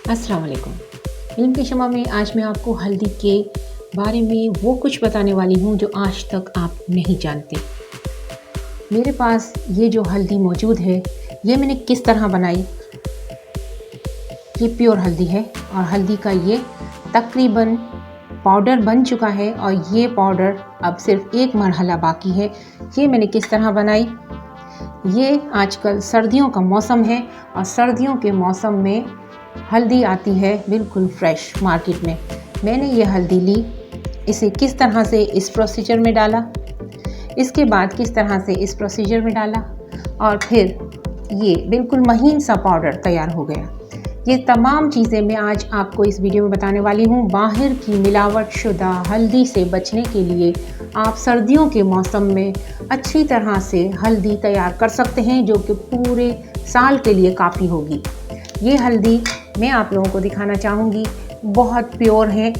अस्सलाम वालेकुम। इल्म की शमा में आज मैं आपको हल्दी के बारे में वो कुछ बताने वाली हूँ जो आज तक आप नहीं जानते। मेरे पास ये जो हल्दी मौजूद है, ये मैंने किस तरह बनाई। ये प्योर हल्दी है और हल्दी का ये तकरीबन पाउडर बन चुका है और ये पाउडर अब सिर्फ एक मरहला बाकी है। ये मैंने किस तरह बनाई। ये आजकल सर्दियों का मौसम है और सर्दियों के मौसम में हल्दी आती है बिल्कुल फ्रेश मार्केट में। मैंने ये हल्दी ली, इसे किस तरह से इस प्रोसीजर में डाला, इसके बाद किस तरह से इस प्रोसीजर में डाला और फिर ये बिल्कुल महीन सा पाउडर तैयार हो गया। ये तमाम चीज़ें मैं आज आपको इस वीडियो में बताने वाली हूँ। बाहर की मिलावट शुदा हल्दी से बचने के लिए आप सर्दियों के मौसम में अच्छी तरह से हल्दी तैयार कर सकते हैं, जो कि पूरे साल के लिए काफ़ी होगी। ये हल्दी मैं आप लोगों को दिखाना चाहूँगी, बहुत प्योर है।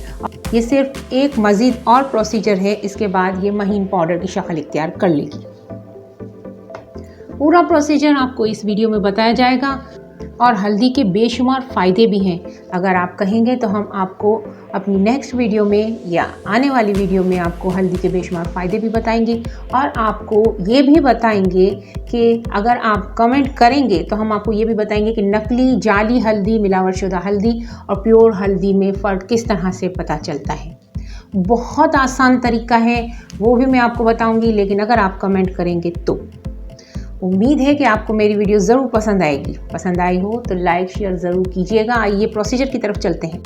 ये सिर्फ एक मज़ीद और प्रोसीजर है, इसके बाद ये महीन पाउडर की शक्ल इख्तियार कर लेगी। पूरा प्रोसीजर आपको इस वीडियो में बताया जाएगा और हल्दी के बेशुमार फ़ायदे भी हैं। अगर आप कहेंगे तो हम आपको अपनी नेक्स्ट वीडियो में या आने वाली वीडियो में आपको हल्दी के बेशुमार फ़ायदे भी बताएंगे और आपको ये भी बताएंगे कि अगर आप कमेंट करेंगे तो हम आपको ये भी बताएंगे कि नकली जाली हल्दी, मिलावटशुदा हल्दी और प्योर हल्दी में फ़र्क किस तरह से पता चलता है। बहुत आसान तरीका है, वो भी मैं आपको बताऊँगी, लेकिन अगर आप कमेंट करेंगे तो। उम्मीद है कि आपको मेरी वीडियो ज़रूर पसंद आएगी। पसंद आई हो तो लाइक शेयर ज़रूर कीजिएगा। आइए प्रोसीजर की तरफ चलते हैं।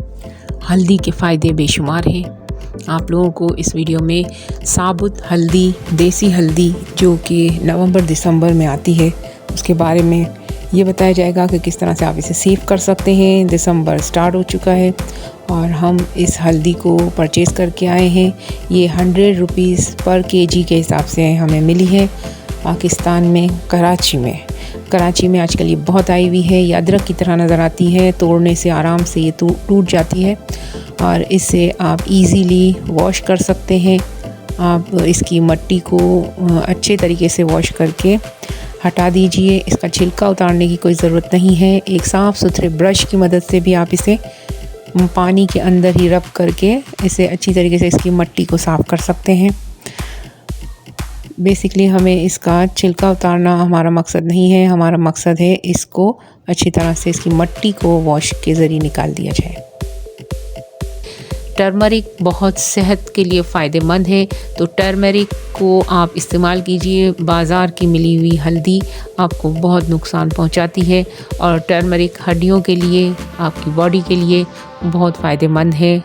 हल्दी के फ़ायदे बेशुमार हैं। आप लोगों को इस वीडियो में साबुत हल्दी, देसी हल्दी जो कि नवंबर दिसंबर में आती है, उसके बारे में ये बताया जाएगा कि किस तरह से आप इसे सेव कर सकते हैं। दिसंबर स्टार्ट हो चुका है और हम इस हल्दी को परचेज़ करके आए हैं। ये 100 रुपीज़ पर केजी के हिसाब से हमें मिली है पाकिस्तान में, कराची में आजकल ये बहुत आई हुई है। ये अदरक की तरह नज़र आती है, तोड़ने से आराम से ये टूट जाती है और इससे आप इजीली वॉश कर सकते हैं। आप इसकी मट्टी को अच्छे तरीके से वॉश करके हटा दीजिए। इसका छिलका उतारने की कोई ज़रूरत नहीं है। एक साफ़ सुथरे ब्रश की मदद से भी आप इसे पानी के अंदर ही रब करके इसे अच्छी तरीके से इसकी मट्टी को साफ़ कर सकते हैं। बेसिकली हमें इसका छिलका उतारना हमारा मकसद नहीं है, हमारा मकसद है इसको अच्छी तरह से इसकी मट्टी को वॉश के ज़रिए निकाल दिया जाए। टर्मरिक बहुत सेहत के लिए फ़ायदेमंद है, तो टर्मरिक को आप इस्तेमाल कीजिए। बाज़ार की मिली हुई हल्दी आपको बहुत नुकसान पहुंचाती है और टर्मरिक हड्डियों के लिए, आपकी बॉडी के लिए बहुत फ़ायदेमंद है। ये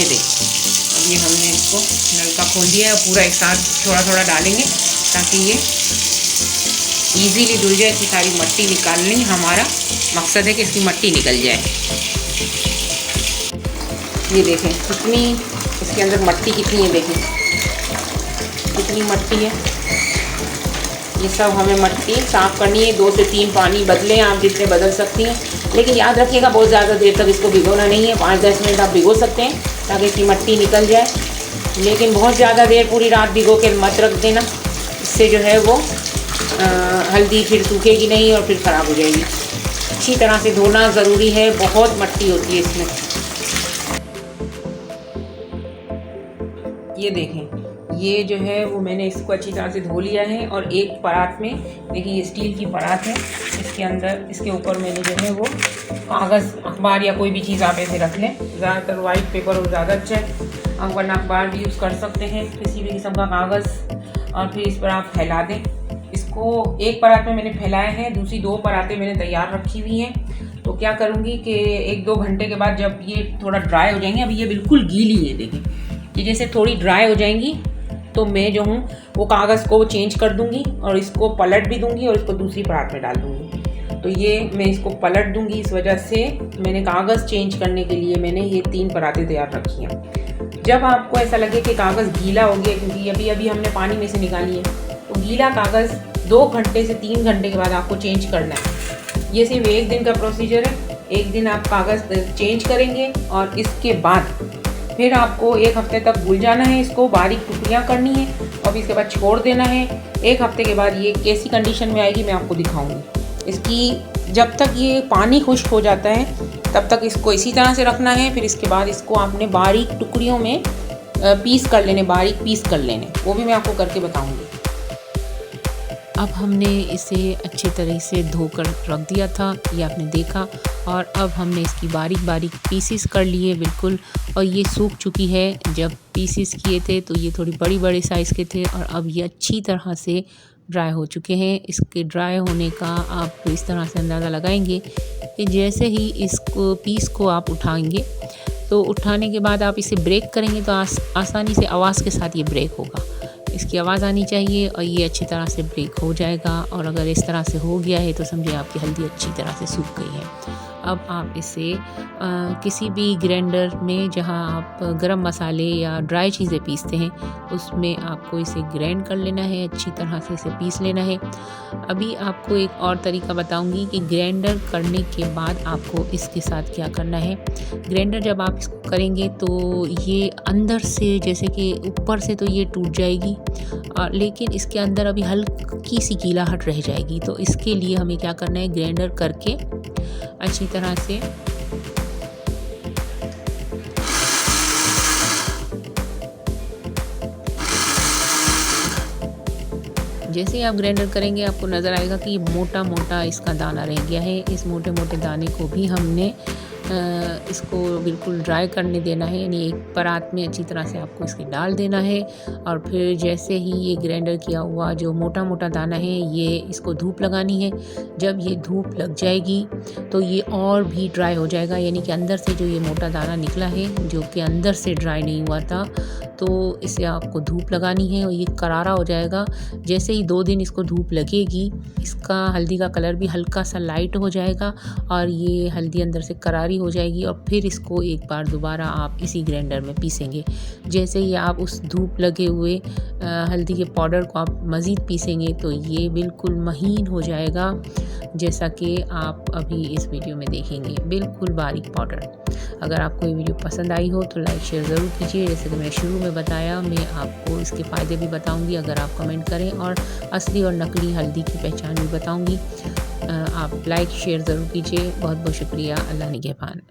देखिए, ये हमने इसको नलका खोल दिया है, पूरा एक साथ थोड़ा थोड़ा डालेंगे ताकि ये इजीली धुल जाए। इसकी सारी मट्टी निकालनी हमारा मकसद है कि इसकी मट्टी निकल जाए। ये देखें कितनी इसके अंदर मट्टी कितनी है, देखें कितनी मट्टी है। ये सब हमें मट्टी साफ़ करनी है। 2 से 3 पानी बदलें आप जितने बदल सकती हैं, लेकिन याद रखिएगा बहुत ज़्यादा देर तक इसको भिगोना नहीं है। 5-10 मिनट आप भिगो सकते हैं ताकि इसकी मट्टी निकल जाए, लेकिन बहुत ज़्यादा देर पूरी रात भिगो के मत रख देना। इससे जो है वो हल्दी फिर सूखेगी नहीं और फिर ख़राब हो जाएगी। अच्छी तरह से धोना ज़रूरी है, बहुत मट्टी होती है इसमें। ये देखें, ये जो है वो मैंने इसको अच्छी तरह से धो लिया है और एक परात में, देखिए ये स्टील की परात है, इसके अंदर इसके ऊपर मैंने जो है वो कागज़, अखबार या कोई भी चीज़ आप ऐसे रख लें। ज़्यादातर वाइट पेपर और ज़्यादा अच्छा है, आप वरना अखबार भी यूज़ कर सकते हैं, किसी भी किस्म का कागज़, और फिर इस पर आप फैला दें। इसको एक परात में मैंने फैलाया है, दूसरी 2 परातें मैंने तैयार रखी हुई हैं। तो क्या करूँगी कि 1-2 घंटे के बाद जब ये थोड़ा ड्राई हो जाएंगे, अभी ये बिल्कुल गीली है, देखें ये जैसे थोड़ी ड्राई हो जाएंगी तो मैं जो हूँ वो कागज़ को चेंज कर दूँगी और इसको पलट भी दूँगी और इसको दूसरी परात में डाल दूँगी। तो ये मैं इसको पलट दूँगी, इस वजह से मैंने कागज़ चेंज करने के लिए मैंने ये 3 परातें तैयार रखी हैं। जब आपको ऐसा लगे कि कागज़ गीला हो गया, क्योंकि अभी अभी हमने पानी में से निकाली है, तो गीला कागज़ 2 घंटे से 3 घंटे के बाद आपको चेंज करना है। ये सिर्फ 1 दिन का प्रोसीजर है। 1 दिन आप कागज़ चेंज करेंगे और इसके बाद फिर आपको 1 हफ्ते तक भूल जाना है, इसको बारीक टुकड़ियाँ करनी है और इसके बाद छोड़ देना है। 1 हफ्ते के बाद ये कैसी कंडीशन में आएगी मैं आपको दिखाऊंगी। इसकी जब तक ये पानी खुश्क हो जाता है तब तक इसको इसी तरह से रखना है। फिर इसके बाद इसको आपने बारीक टुकड़ियों में पीस कर लेने, बारीक पीस कर लेने, वो भी मैं आपको करके बताऊंगी। अब हमने इसे अच्छे तरह से धोकर रख दिया था, ये आपने देखा, और अब हमने इसकी बारीक बारीक पीसेस कर लिए बिल्कुल, और ये सूख चुकी है। जब पीसेस किए थे तो ये थोड़ी बड़ी बड़े साइज़ के थे, और अब ये अच्छी तरह से ड्राई हो चुके हैं। इसके ड्राई होने का आप इस तरह से अंदाज़ा लगाएंगे कि जैसे ही इसको पीस को आप उठाएंगे तो उठाने के बाद आप इसे ब्रेक करेंगे तो आसानी से आवाज़ के साथ ये ब्रेक होगा। इसकी आवाज़ आनी चाहिए और ये अच्छी तरह से ब्रेक हो जाएगा। और अगर इस तरह से हो गया है तो समझिए आपकी हल्दी अच्छी तरह से सूख गई है। अब आप इसे किसी भी ग्राइंडर में जहां आप गरम मसाले या ड्राई चीज़ें पीसते हैं उसमें आपको इसे ग्राइंड कर लेना है, अच्छी तरह से इसे पीस लेना है। अभी आपको एक और तरीका बताऊंगी कि ग्राइंडर करने के बाद आपको इसके साथ क्या करना है। ग्राइंडर जब आप इसको करेंगे तो ये अंदर से, जैसे कि ऊपर से तो ये टूट जाएगी, लेकिन इसके अंदर अभी हल्की सी गीलाहट रह जाएगी। तो इसके लिए हमें क्या करना है, ग्राइंडर करके अच्छी तरह से जैसे ही आप ग्राइंडर करेंगे आपको नज़र आएगा कि ये मोटा मोटा इसका दाना रह गया है। इस मोटे मोटे दाने को भी हमने इसको बिल्कुल ड्राई करने देना है, यानी एक परात में अच्छी तरह से आपको इसके डाल देना है। और फिर जैसे ही ये ग्राइंडर किया हुआ जो मोटा मोटा दाना है, ये इसको धूप लगानी है। जब ये धूप लग जाएगी तो ये और भी ड्राई हो जाएगा, यानी कि अंदर से जो ये मोटा दाना निकला है जो कि अंदर से ड्राई नहीं हुआ था, तो इसे आपको धूप लगानी है और ये करारा हो जाएगा। जैसे ही 2 दिन इसको धूप लगेगी, इसका हल्दी का कलर भी हल्का सा लाइट हो जाएगा और ये हल्दी अंदर से करारी हो जाएगी। और फिर इसको एक बार दोबारा आप इसी ग्राइंडर में पीसेंगे। जैसे ही आप उस धूप लगे हुए हल्दी के पाउडर को आप मज़ीद पीसेंगे तो ये बिल्कुल महीन हो जाएगा, जैसा कि आप अभी इस वीडियो में देखेंगे, बिल्कुल बारीक पाउडर। अगर आपको ये वीडियो पसंद आई हो तो लाइक शेयर ज़रूर कीजिए। जैसे कि मैंने शुरू में बताया, मैं आपको इसके फ़ायदे भी बताऊंगी अगर आप कमेंट करें, और असली और नकली हल्दी की पहचान भी बताऊंगी। आप लाइक शेयर ज़रूर कीजिए। बहुत बहुत शुक्रिया। अल्लाह निगहबान।